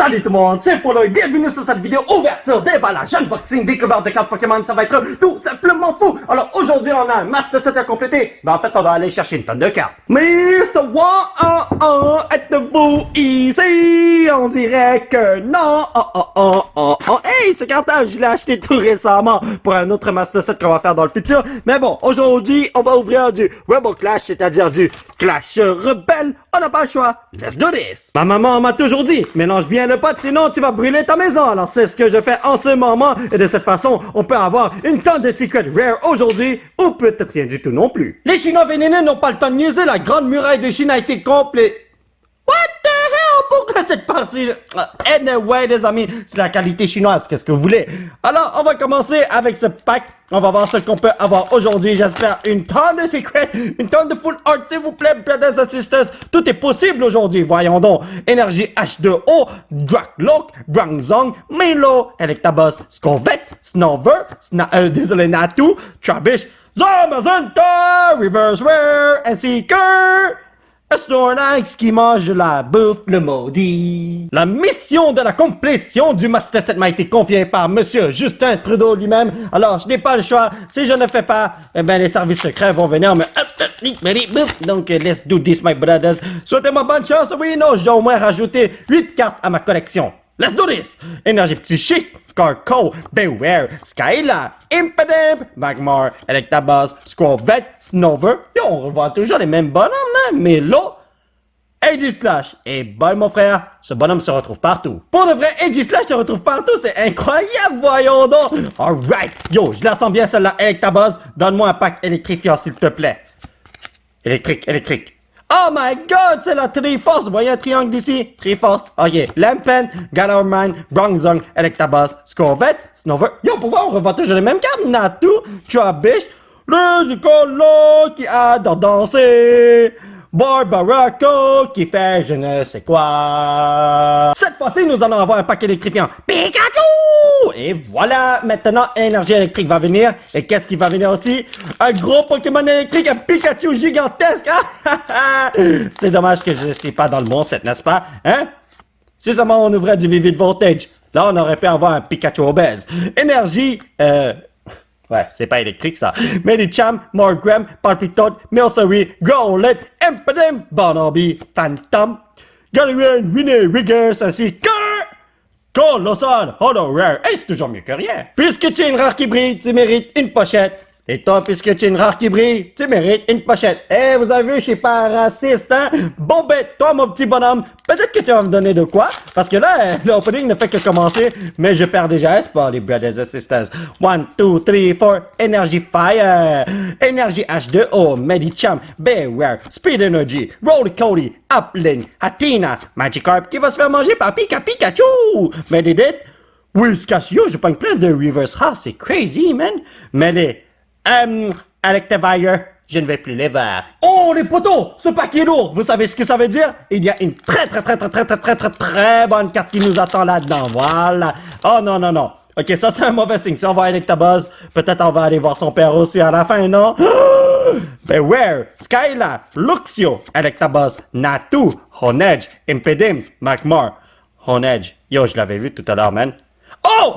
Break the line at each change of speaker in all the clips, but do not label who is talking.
Salut tout le monde, c'est Polo et bienvenue sur cette vidéo ouverture, déballage, unboxing, découverte de cartes Pokémon, ça va être tout simplement fou! Alors aujourd'hui on a un Master Set à compléter, mais en fait on va aller chercher une tonne de cartes. Mr. One, êtes-vous ici? On dirait que non! Hey, ce cartage, je l'ai acheté tout récemment pour un autre Master Set qu'on va faire dans le futur, mais bon, aujourd'hui on va ouvrir du Rebel Clash, c'est-à-dire du Clash Rebelle. On n'a pas le choix. Let's do this! Ma maman m'a toujours dit, mélange bien le pot, sinon tu vas brûler ta maison. Alors c'est ce que je fais en ce moment. Et de cette façon, on peut avoir une tonne de secrets rare aujourd'hui, ou peut-être rien du tout non plus. Les Chinois vénéneux n'ont pas le temps de niaiser, la grande muraille de Chine a été complète. What the hell? Pourquoi cette partie? Anyway, les amis, c'est la qualité chinoise, qu'est-ce que vous voulez? Alors, on va commencer avec ce pack. On va voir ce qu'on peut avoir aujourd'hui. J'espère une tonne de secrets, une tonne de full art, s'il vous plaît, Brothers and Sisters. Tout est possible aujourd'hui, voyons donc. Énergie H2O, Drakloak, Bronzong, Milo, Electabuzz, Scorvette, Snover, désolé, Natu, Trubbish, Zamazenta, Reverse Rare, ainsi que Snorlax qui mange la bouffe, le maudit. La mission de la complétion du Master Set m'a été confiée par Monsieur Justin Trudeau lui-même. Alors, je n'ai pas le choix. Si je ne fais pas, eh ben, les services secrets vont venir me... Donc, let's do this, my brothers. Souhaitez-moi bonne chance. Oui, non, je dois au moins rajouter 8 cartes à ma collection. Let's do this! Énergie Psychique, Carco, Beware, Skyla, Impidimp, Magmar, Electabuzz, Squirvette, Snover. Yo, on revoit toujours les mêmes bonhommes, hein? Mais là, Aegislash. Et boy, mon frère, ce bonhomme se retrouve partout. Pour de vrai, Aegislash se retrouve partout, c'est incroyable, voyons donc! Alright! Yo, je la sens bien celle-là, Electabuzz. Donne-moi un pack électrifiant, s'il te plaît. Électrique. Oh my god, c'est la Triforce! Vous voyez un triangle d'ici? Triforce. Ok. Lampen, Galarmine, Bronzong, Electabuzz, Scorvette, Snover. Yo, pour voir, on revoit toujours les mêmes cartes. Natu, Trubbish, le Zicolo qui adore danser, Barbaraco qui fait je ne sais quoi. Cette fois-ci, nous allons avoir un pack électrifiant. Pikachu! Et voilà, maintenant, énergie électrique va venir. Et qu'est-ce qui va venir aussi? Un gros Pokémon électrique, un Pikachu gigantesque. C'est dommage que je ne suis pas dans le bon set, n'est-ce pas? Hein? Si seulement on ouvrait du Vivid Voltage, là, on aurait pu avoir un Pikachu obèse. Énergie, ouais, c'est pas électrique, ça. Medicham, Morgrem, Palpitoad, Milcery, Growlithe, Impidimp, Barnaby, Phantom, Galarian, Winnie, Riggers, ainsi que... Colossal, Holo Rare, et c'est toujours mieux que rien. Puisque tu es une rare qui brille, tu mérites une pochette. Et toi, puisque tu es une rare qui brille, tu mérites une pochette. Eh, vous avez vu, je suis pas raciste, hein? Bon ben, toi, mon petit bonhomme, peut-être que tu vas me donner de quoi? Parce que là, l'opening ne fait que commencer, mais je perds déjà espoir, les brothers and sisters. 1, 2, 3, 4, Energy Fire, Énergie H2O, Medicham, Beware, Speed Energy, Roly Cody, Uplink, Hatina, Magikarp qui va se faire manger par Pikachu, Medidit, Whiskas, yo, je prends plein de Reverse House, c'est crazy, man. Mais les... Electivire, je ne vais plus les voir. Oh, les potos! Ce paquet est lourd! Vous savez ce que ça veut dire? Il y a une très bonne carte qui nous attend là-dedans. Voilà. Oh, non. Ok, ça, c'est un mauvais signe. Si on va à Electabuzz, peut-être on va aller voir son père aussi à la fin, non? Beware, Skyla, Luxio, Electabuzz, Natu, Honedge, Impidimp, Magmar. Honedge. Yo, je l'avais vu tout à l'heure, man. Oh!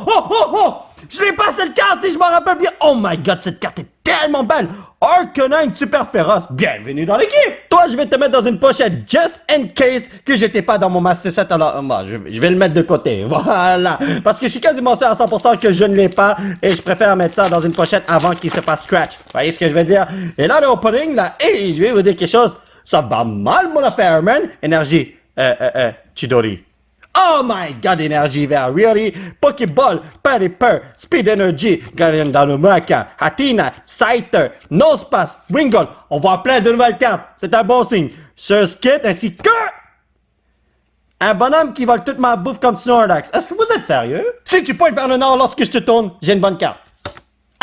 Je l'ai pas cette carte, si je m'en rappelle bien. Oh my god, cette carte est tellement belle. Arcanine super féroce. Bienvenue dans l'équipe. Toi, je vais te mettre dans une pochette just in case que j'étais pas dans mon Master Set. Alors, je vais le mettre de côté. Voilà. Parce que je suis quasiment sûr à 100% que je ne l'ai pas. Et je préfère mettre ça dans une pochette avant qu'il se fasse scratch. Vous voyez ce que je veux dire? Et là, le opening, là, je vais vous dire quelque chose. Ça va mal, mon affaire, man. Énergie. Chidori. Oh my god, énergie vert, really? Pokéball, Pelipper, Speed Energy, Galarian Darumaka, Hatina, Scyther, Nosepass, Wingull. On voit plein de nouvelles cartes. C'est un bon signe. Surskit ainsi que... un bonhomme qui vole toute ma bouffe comme Snorlax. Est-ce que vous êtes sérieux? Si tu pointes vers le nord lorsque je te tourne, j'ai une bonne carte.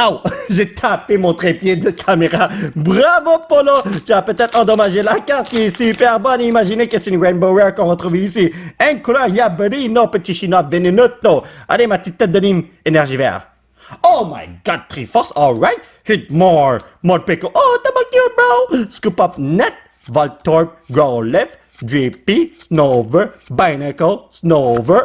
Ow! J'ai tapé mon trépied de caméra. Bravo, Polo! Tu as peut-être endommagé la carte qui est super bonne. Imaginez que c'est une Rainbow Rare qu'on retrouve ici. Incroyable, non, petit chinois venenuto. Allez, ma petite tête de Nîmes, énergie vert. Oh my god, Triforce, alright. Hit more. Morpeko. Oh, t'as ma cute, bro. Scoop up net. Voltorb, Growlithe, Drippy, Snover, Binacle, Snover.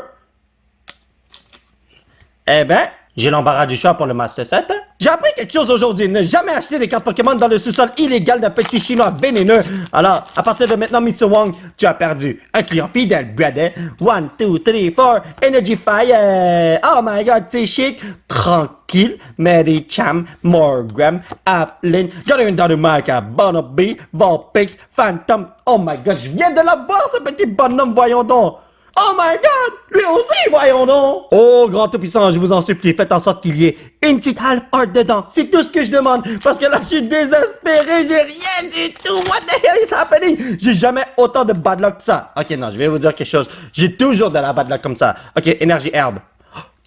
Eh ben, j'ai l'embarras du choix pour le Master Set. J'ai appris quelque chose aujourd'hui. Ne jamais acheter des cartes Pokémon dans le sous-sol illégal d'un petit chinois vénéneux. Alors, à partir de maintenant, Mr. Wong, tu as perdu. Un client fidèle, brother. 1, 2, 3, 4, Energy Fire. Oh my god, c'est chic. Tranquille. Medicham, Morgram, Applin. J'en ai une dans le mic à Bonobby, Vulpix, Phantom. Oh my god, je viens de la voir, ce petit bonhomme, voyons donc. Oh my god! Lui aussi, voyons donc! Oh, grand tout-puissant, je vous en supplie, faites en sorte qu'il y ait une petite half-heart dedans. C'est tout ce que je demande, parce que là, je suis désespéré, j'ai rien du tout. What the hell is happening? J'ai jamais autant de bad luck que ça. Ok, non, je vais vous dire quelque chose. J'ai toujours de la bad luck comme ça. Ok, énergie herbe.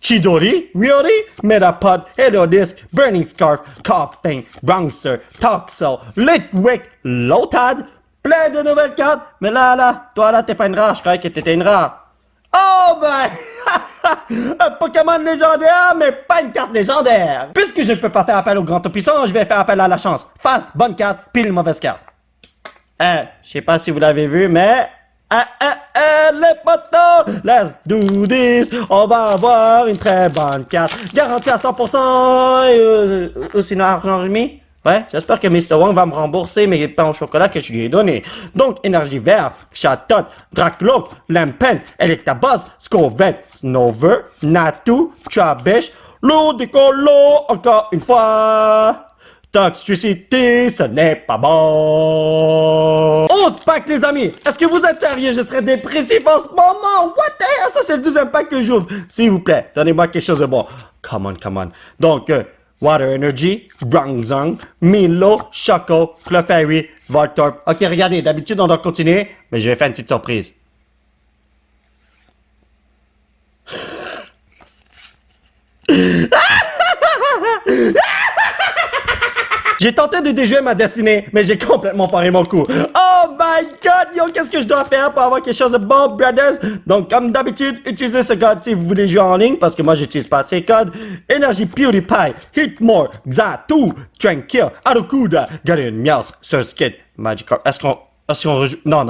Chidori, Really? Metapod, Helodisc, Burning Scarf, Coughing, Bronzer, Toxel, Litwick, Lotad, plein de nouvelles cartes, mais là, toi là, t'es pas une rare, je croyais que t'étais une rare. Oh ben, un Pokémon légendaire, mais pas une carte légendaire. Puisque je ne peux pas faire appel au grand tout-puissant, je vais faire appel à la chance. Face, bonne carte, pile, mauvaise carte. Je sais pas si vous l'avez vu, mais... les potos, let's do this. On va avoir une très bonne carte, garantie à 100%, ou sinon argent remis. Ouais, j'espère que Mr. Wong va me rembourser mes pains au chocolat que je lui ai donnés. Donc, énergie verte, Chatot, Dracloak, Lampen, Electabuzz, Scovet, Snover, Natu, Trubbish, Ludicolo, encore une fois. Toxicity, ce n'est pas bon. 11 packs, les amis. Est-ce que vous êtes sérieux? Je serais dépressif en ce moment. What the hell? Ça, c'est le deuxième pack que j'ouvre. S'il vous plaît, donnez-moi quelque chose de bon. Come on. Donc, Water Energy, Bronzong, Milo, Choco, Clefairy, Voltorb. Ok, regardez, d'habitude, on doit continuer, mais je vais faire une petite surprise. J'ai tenté de déjouer ma destinée, mais j'ai complètement foiré mon coup. Oh my god, yo, qu'est-ce que je dois faire pour avoir quelque chose de bon, brothers? Donc, comme d'habitude, utilisez ce code si vous voulez jouer en ligne, parce que moi, j'utilise pas ces codes. Énergie PewDiePie, Hitmore, Xatu, Tranquil, Arukuda, Galarian Meowth, Surskit, Magikarp. Est-ce qu'on rejoue? Non.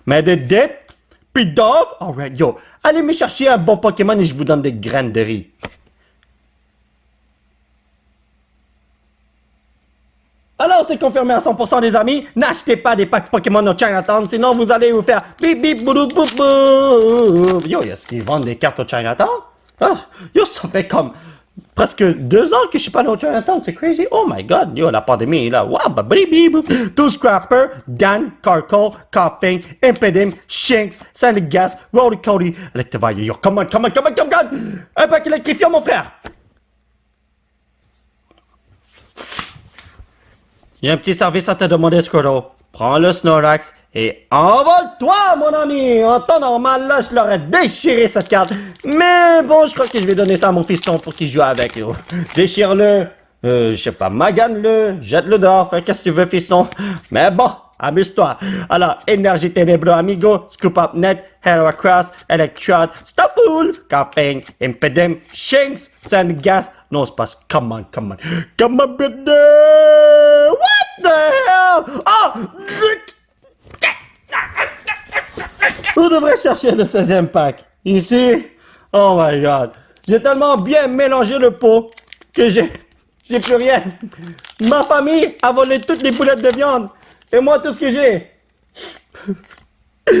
Mais de dette, puis Dove, alright, yo, allez me chercher un bon Pokémon et je vous donne des graines de riz. Alors, c'est confirmé à 100% les amis, n'achetez pas des packs Pokémon au Chinatown, sinon vous allez vous faire bip bip boudou boum boum. Yo, est-ce qu'ils vendent des cartes au Chinatown? Ah, yo, ça fait comme presque 2 ans que je suis pas allé au Chinatown, c'est crazy. Oh my god, yo, la pandémie là, wow, tout Scrapper, Dan, Carcol, Coughing, Impedim, Shinx, Sandygast, Rolly Cody, Electivire, yo, come on. Un pack électrifiant, mon frère. J'ai un petit service à te demander, Squirtle. Prends le Snorlax et envole-toi, mon ami! En temps normal, là, je l'aurais déchiré, cette carte. Mais bon, je crois que je vais donner ça à mon fiston pour qu'il joue avec, yo. Déchire-le, je sais pas, magane-le, jette-le dehors, fais qu'est-ce que tu veux, fiston. Mais bon, amuse-toi. Alors, Énergie Ténébreux, amigo, Scoop Up Net, Heracross, Electrode, Stapool, Coughing, Impedim, Shinx, Sandygast, non, c'est pas, come on, brother! What the hell? Oh! On devrait chercher le 16e pack. Ici, oh my god. J'ai tellement bien mélangé le pot que j'ai plus rien. Ma famille a volé toutes les boulettes de viande. Et moi, tout ce que j'ai. Ce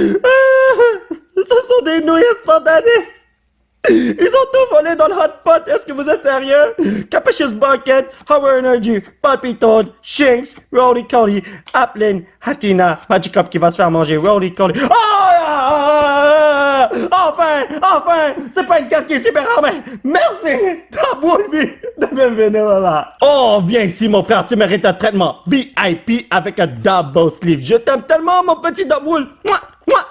sont des nouilles instantanées. Ils ont tout volé dans le hot pot. Est-ce que vous êtes sérieux? Capacious Bucket, Power Energy, Palpitoad, Shinx, Rolly Cody, Applin, Hatina, Magikarp qui va se faire manger, Rolly Cody. Oh! Enfin! C'est pas une carte qui est super rare, mais merci! La bonne vie de bienvenue, maman. Oh, viens ici, mon frère, tu mérites un traitement VIP avec un double sleeve. Je t'aime tellement, mon petit double.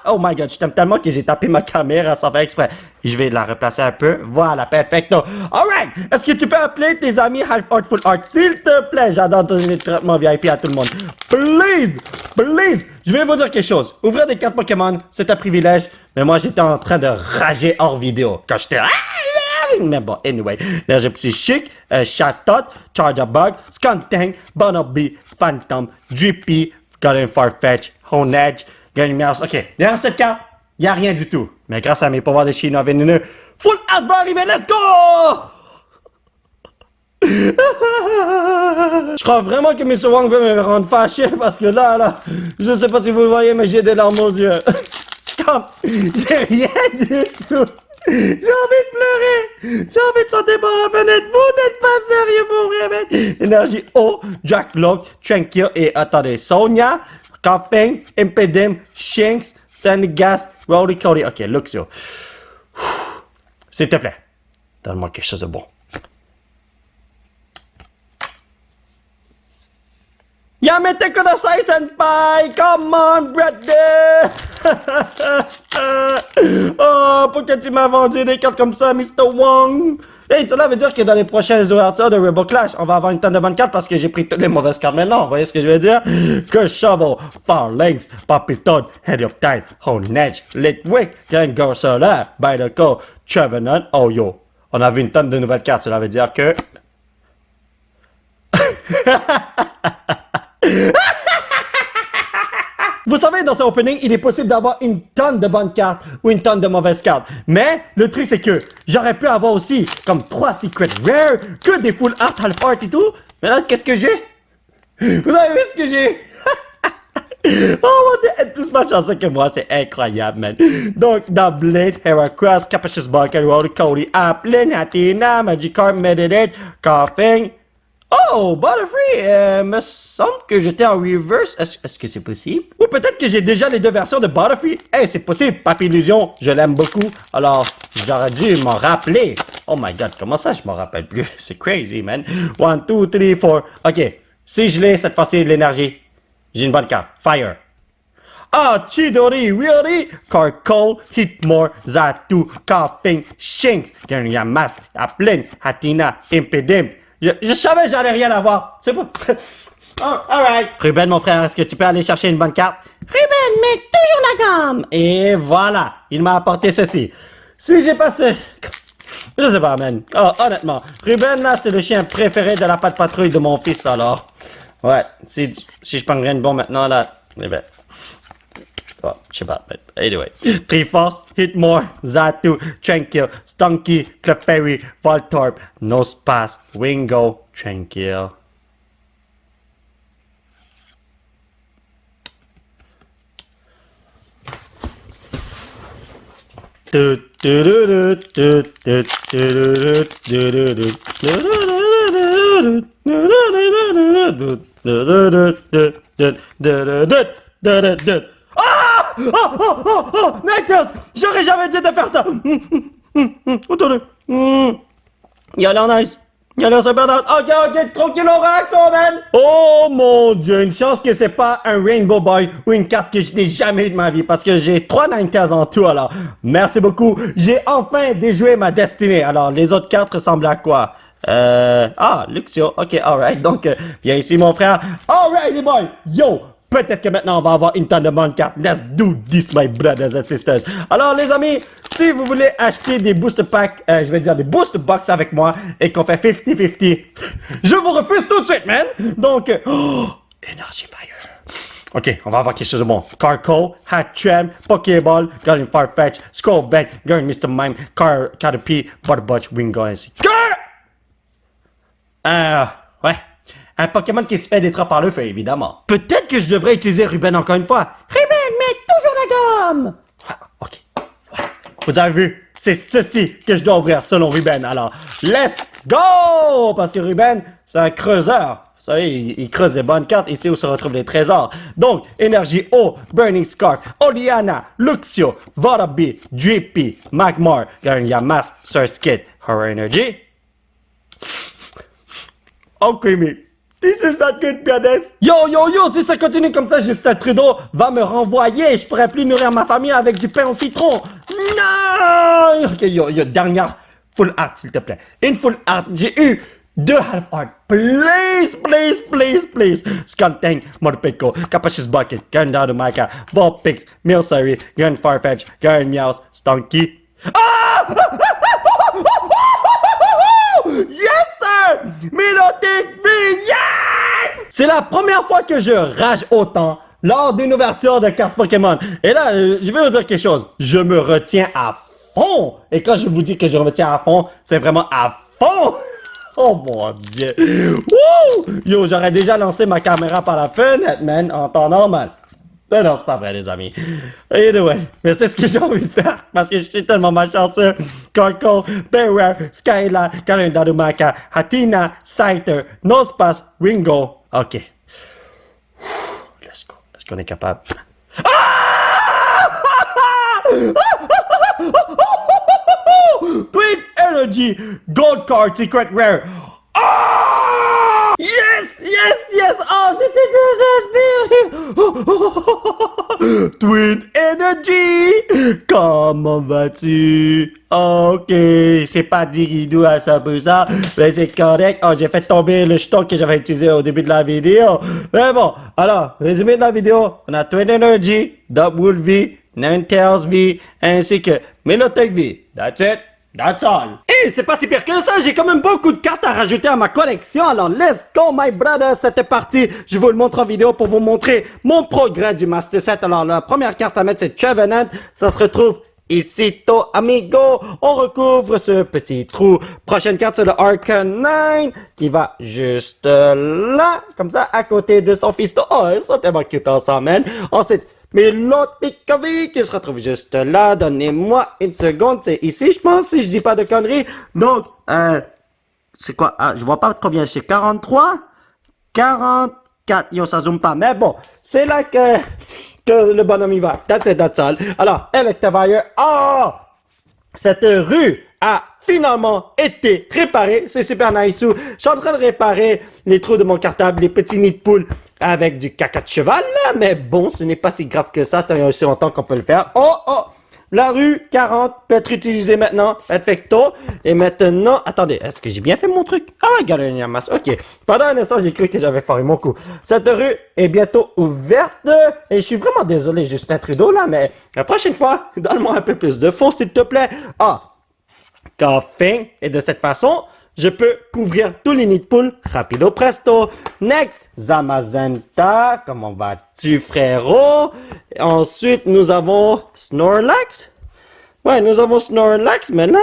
Oh my god, je t'aime tellement que j'ai tapé ma caméra sans faire exprès. Je vais la replacer un peu. Voilà, perfecto. Alright, est-ce que tu peux appeler tes amis Half Art Full Art, s'il te plaît? J'adore donner des traitements VIP à tout le monde. Please! Je vais vous dire quelque chose. Ouvrir des cartes Pokémon, c'est un privilège. Mais moi, j'étais en train de rager hors vidéo. Quand j'étais... Mais bon, anyway. Énergie Psychique, Chatot, Charjabug, Skuntank, Bonobby, Phantom, Drippy, Golden Farfetch, Honedge, Gagne Miaus. OK. Derrière cette carte, il n'y a rien du tout. Mais grâce à mes pouvoirs de Chinois vénéneux, Full Art va arriver. Let's go! Je crois vraiment que Mr. Wong veut me rendre fâché parce que là, je sais pas si vous le voyez, mais j'ai des larmes aux yeux. Comme, j'ai rien du tout. J'ai envie de pleurer. J'ai envie de sauter par la fenêtre. Vous n'êtes pas sérieux pour vrai, man. Énergie O, Jack Lock, Tranquil et attendez, Sonia, Coughing, Impedim, Shinx, Sandgas, Rowdy Cody. Ok, Luxio. S'il te plaît, donne-moi quelque chose de bon. Yamete kudasai, senpai! Come on, brother! Oh, pourquoi tu m'as vendu des cartes comme ça, Mr. Wong? Hey, cela veut dire que dans les prochaines ouvertures de Rebel Clash, on va avoir une tonne de bonnes cartes parce que j'ai pris toutes les mauvaises cartes maintenant. Vous voyez ce que je veux dire? Que Shovel, Phalanx, Papillon, Head of Time, Honedge, Litwick, Gengar Solar, Bideco, Trevenant, oh yo. On a vu une tonne de nouvelles cartes, cela veut dire que... Vous savez, dans ce opening, il est possible d'avoir une tonne de bonnes cartes ou une tonne de mauvaises cartes. Mais le truc, c'est que j'aurais pu avoir aussi comme 3 secrets rares, que des full art, half art et tout. Mais là, qu'est-ce que j'ai? Vous avez vu ce que j'ai? Oh mon dieu, être plus malchanceux que moi, c'est incroyable, man. Donc, dans Blade, Heracross, Capacious Bulk, Rowdy Cody, Applin, Athena, Magikarp, Meditate, Coughing. Oh, Butterfree, me semble que j'étais en reverse. Est-ce que c'est possible? Ou peut-être que j'ai déjà les deux versions de Butterfree. Hey, c'est possible. Papy Illusion, je l'aime beaucoup. Alors, j'aurais dû m'en rappeler. Oh my god, comment ça, je m'en rappelle plus? C'est crazy, man. 1, 2, 3, 4. Ok, si je l'ai cette fois-ci de l'énergie, j'ai une bonne carte. Fire. Ah, Chidori, Weary, Carcole, Hitmore, Zatu, Coughing, Shinx, Garniamas, Applin, Athena, Impedim. Je savais que j'allais rien avoir. C'est pas... Oh, alright. Ruben, mon frère, est-ce que tu peux aller chercher une bonne carte? Ruben, mets toujours la gamme. Et voilà, il m'a apporté ceci. Si j'ai passé... Je sais pas, man. Oh, honnêtement, Ruben, là, c'est le chien préféré de la patte patrouille de mon fils, alors. Ouais, si je prendrais une bombe maintenant, là... Eh ben... Oh, je sais pas, but anyway. Triforce, Hitmore, Zatu, Tranquil, Stunky, Clefairy, Voltorb, Nosepass, Wingo, Tranquil. Oh, Ninetales! J'aurais jamais dit de faire ça! Attendez. Il a l'air nice. Il a l'air super nice. Ok, tranquille, relax, man! Oh mon dieu, une chance que c'est pas un Rainbow Boy ou une carte que je n'ai jamais eu de ma vie parce que j'ai 3 Ninetales en tout, alors. Merci beaucoup. J'ai enfin déjoué ma destinée. Alors, les autres cartes ressemblent à quoi? Luxio. Ok, alright. Donc, viens ici, mon frère. Alright, les boys! Yo! Peut-être que maintenant on va avoir une tonne de bonnes cartes. Let's do this, my brothers and sisters. Alors, les amis, si vous voulez acheter des boost packs, je vais dire des boost box avec moi et qu'on fait 50-50, je vous refuse tout de suite, man. Donc, Energy Fire. Ok, on va avoir quelque chose de bon. Carco, Hatchem, Pokéball, Guardian Farfetch, Skullbank, Guardian Mr. Mime, Caterpie, Butterbotch, Wingo, ainsi. Ouais. Un Pokémon qui se fait détruire par le feu, évidemment. Peut-être que je devrais utiliser Ruben encore une fois. Ruben, mets toujours la gomme! Ok. Ouais. Vous avez vu? C'est ceci que je dois ouvrir selon Ruben. Alors, let's go! Parce que Ruben, c'est un creuseur. Vous savez, il creuse des bonnes cartes. Ici où se retrouvent les trésors. Donc, Énergie O, Burning Scarf, Oliana, Luxio, Vullaby, Drippy, Magmar, Garniamas, Surskit, Horror Energy. Oh, creamy. This is not good, goddess. Yo, si ça continue comme ça, Justin Trudeau va me renvoyer. Je pourrais plus nourrir ma famille avec du pain au citron. Non! Ok, yo, dernière full art, s'il te plaît. Une full art. J'ai eu 2 half art. Please. Skuntank, Morpeko, Capacious Bucket, Gandado Micah, Vulpix, Milcery, Gun Farfetch, Gun Meows, Stunky. Yes, sir! Milotic B, yes! C'est la première fois que je rage autant lors d'une ouverture de cartes Pokémon. Et là, je vais vous dire quelque chose. Je me retiens à fond. Et quand je vous dis que je me retiens à fond, c'est vraiment à fond. Oh mon Dieu. Wouh! Yo, j'aurais déjà lancé ma caméra par la fenêtre, man, en temps normal. Mais non, c'est pas vrai, les amis. Anyway, mais c'est ce que j'ai envie de faire parce que je suis tellement malchanceux. Coco, Beware, Skyla, Karen Darumaka, Hatina, Scyther, Nospass, Ringo. Ok. Let's go. Est-ce qu'on est capable? Twin Energy, Gold Card, Secret Rare. Oh! Yes, yes, yes. Oh, j'étais désespéré. Twin Energy. Comment vas-tu? Ok, c'est pas Digidou à 100%, mais c'est correct. Oh, j'ai fait tomber le jeton que j'avais utilisé au début de la vidéo. Mais bon, alors, résumé de la vidéo, on a Twin Energy, Double V, Ninetales V, ainsi que Melotech V. That's it. That's all. Et c'est pas si pire que ça, j'ai quand même beaucoup de cartes à rajouter à ma collection, alors let's go my brother, c'était parti. Je vous le montre en vidéo pour vous montrer mon progrès du Master Set. Alors la première carte à mettre c'est Trevenant, ça se retrouve ici, amigo. On recouvre ce petit trou. Prochaine carte c'est le Arcanine qui va juste là, comme ça, à côté de son fiston. Oh, ils sont tellement cute ensemble, man. Ensuite, Milotic qui se retrouve juste là. Donnez-moi une seconde. C'est ici, je pense, si je dis pas de conneries. Donc, c'est quoi? Ah, je vois pas combien c'est. 43? 44. Yo, ça zoome pas. Mais bon, c'est là que le bonhomme y va. That's it, that's all. Alors, Electivire. Oh! Cette rue a finalement été réparée. C'est super nice. Je suis en train de réparer les trous de mon cartable, les petits nids de poules avec du caca de cheval, là. Mais bon, ce n'est pas si grave que ça. Tant aussi longtemps qu'on peut le faire. Oh, oh! La rue 40 peut être utilisée maintenant. Perfecto. Et maintenant, attendez, est-ce que j'ai bien fait mon truc? Ah ouais, Galenia Masse. Ok. Pendant un instant, j'ai cru que j'avais foiré mon coup. Cette rue est bientôt ouverte. Et je suis vraiment désolé, Justin Trudeau, là, mais la prochaine fois, donne-moi un peu plus de fond, s'il te plaît. Ah. Enfin. Et de cette façon, je peux couvrir tous les nids de poules. Rapido presto. Next, Zamazenta. Comment vas-tu, frérot? Ensuite, nous avons Snorlax. Ouais, nous avons Snorlax, mais là,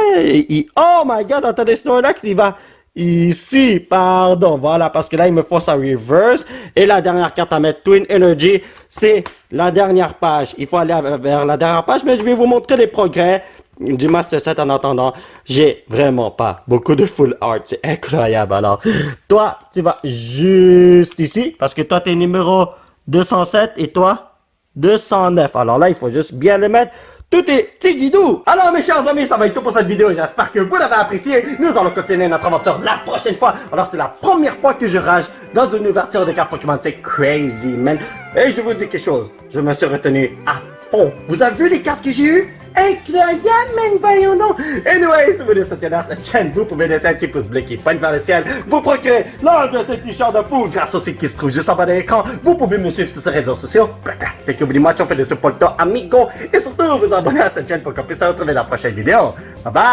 oh my god, attendez, Snorlax, il va ici, pardon, voilà, parce que là, il me faut sa reverse. Et la dernière carte à mettre, Twin Energy, c'est la dernière page. Il faut aller vers la dernière page, mais je vais vous montrer les progrès du Master Set en attendant. J'ai vraiment pas beaucoup de full art, c'est incroyable. Alors, toi, tu vas juste ici, parce que toi, t'es numéro 207 et toi, 209. Alors là, il faut juste bien le mettre. Tout est tigidou. Alors mes chers amis, ça va être tout pour cette vidéo. J'espère que vous l'avez apprécié. Nous allons continuer notre aventure la prochaine fois. Alors c'est la première fois que je rage dans une ouverture de cartes Pokémon. C'est crazy, man. Et je vous dis quelque chose. Je me suis retenu à fond. Vous avez vu les cartes que j'ai eues? Incroyable, man, voyons donc. Anyway, si vous voulez soutenir cette chaîne, vous pouvez laisser un petit pouce bleu qui pointe vers le ciel. Vous procurez l'un de ces t-shirts de fou grâce au site qui se trouve juste en bas de l'écran. Vous pouvez me suivre sur ces réseaux sociaux. Thank you very much, on fait de ce polto amigo. Et surtout, vous abonner à cette chaîne pour qu'on puisse se retrouver dans la prochaine vidéo. Bye bye.